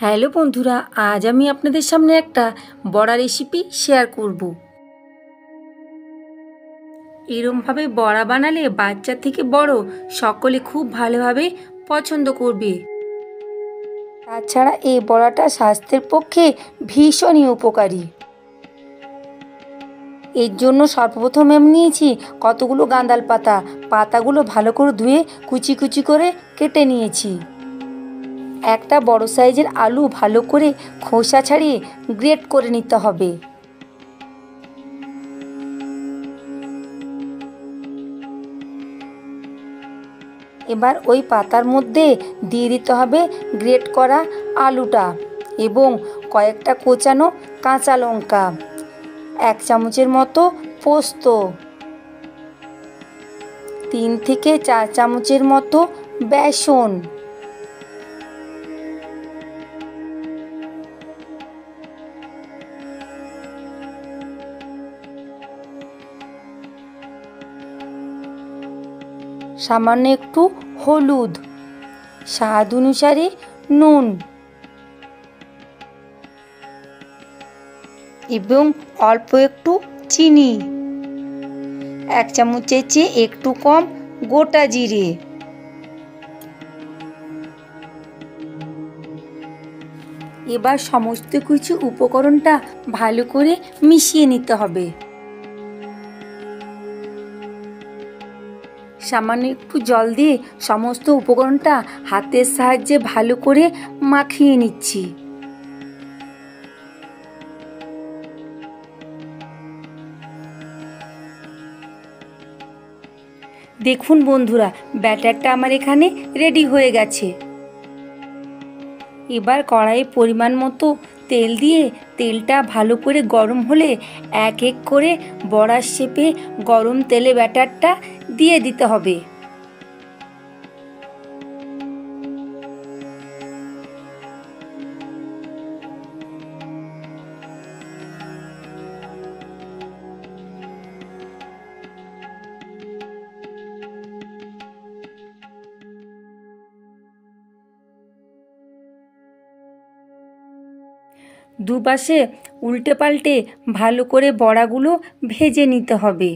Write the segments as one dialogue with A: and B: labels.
A: Hello বন্ধুরা, আজ আমি আপনাদের সামনে একটা বড়া রেসিপি শেয়ার করব। এরমভাবে বড়া বানালে বাচ্চা থেকে বড় সকলে খুব ভালোভাবে পছন্দ করবে। তাছাড়া এই বড়াটা স্বাস্থ্যের পক্ষে ভীষণই উপকারী। এর জন্য সর্বপ্রথম আমি নিয়েছি কতগুলো গাঁদাল পাতা। পাতাগুলো ভালো করে ধুয়ে কুচি কুচি করে কেটে নিয়েছি। একটা বড় সাইজের আলু ভালো করে খোসা ছাড়িয়ে গ্রেট করে নিতে হবে। এবার ওই পাতার মধ্যে দিয়ে দিতে হবে গ্রেট করা আলুটা এবং কয়েকটা কোচানো কাঁচা লঙ্কা, 1 চামচের মতো পোস্ত, 3 থেকে 4 চামচের মতো বেসন, সামান্য একটু হলুদ, স্বাদ অনুসারে নুন এবং অল্প একটু চিনি, 1 চামচের চেয়ে একটু কম গোটা জিরে। এবার সমস্ত কিছু উপকরণটা ভালো করে মিশিয়ে নিতে হবে। সামান্য একটু জল দিয়ে সমস্ত উপকরণটা হাতের সাহায্যে ভালো করে মাখিয়ে নিচ্ছি। দেখুন বন্ধুরা, ব্যাটারটা আমার এখানে রেডি হয়ে গেছে। এবার কড়াইয়ে পরিমাণ মতো তেল দিয়ে তেলটা ভালো করে গরম হলে এক এক করে বড়ার শেপে গরম তেলে ব্যাটারটা দিয়ে দিতে হবে। দুপাশে উল্টে পাল্টে ভালো করে বড়াগুলো ভেজে নিতে হবে।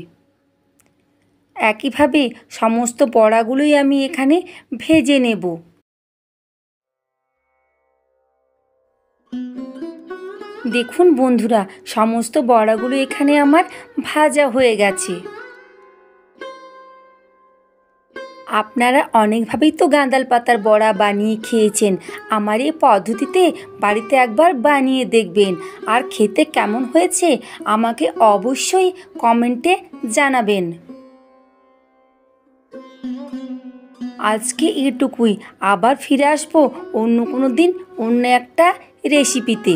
A: একইভাবে সমস্ত বড়াগুলোই আমি এখানে ভেজে নেব। দেখুন বন্ধুরা, সমস্ত বড়াগুলো এখানে আমার ভাজা হয়ে গেছে। আপনারা অনেকভাবেই তো গাঁদাল পাতার বড়া বানিয়ে খেয়েছেন। আমার এই পদ্ধতিতে বাড়িতে একবার বানিয়ে দেখবেন, আর খেতে কেমন হয়েছে আমাকে অবশ্যই কমেন্টে জানাবেন। আজকে এটুকুই, আবার ফিরে আসবো অন্য কোনো দিন অন্য একটা রেসিপিতে।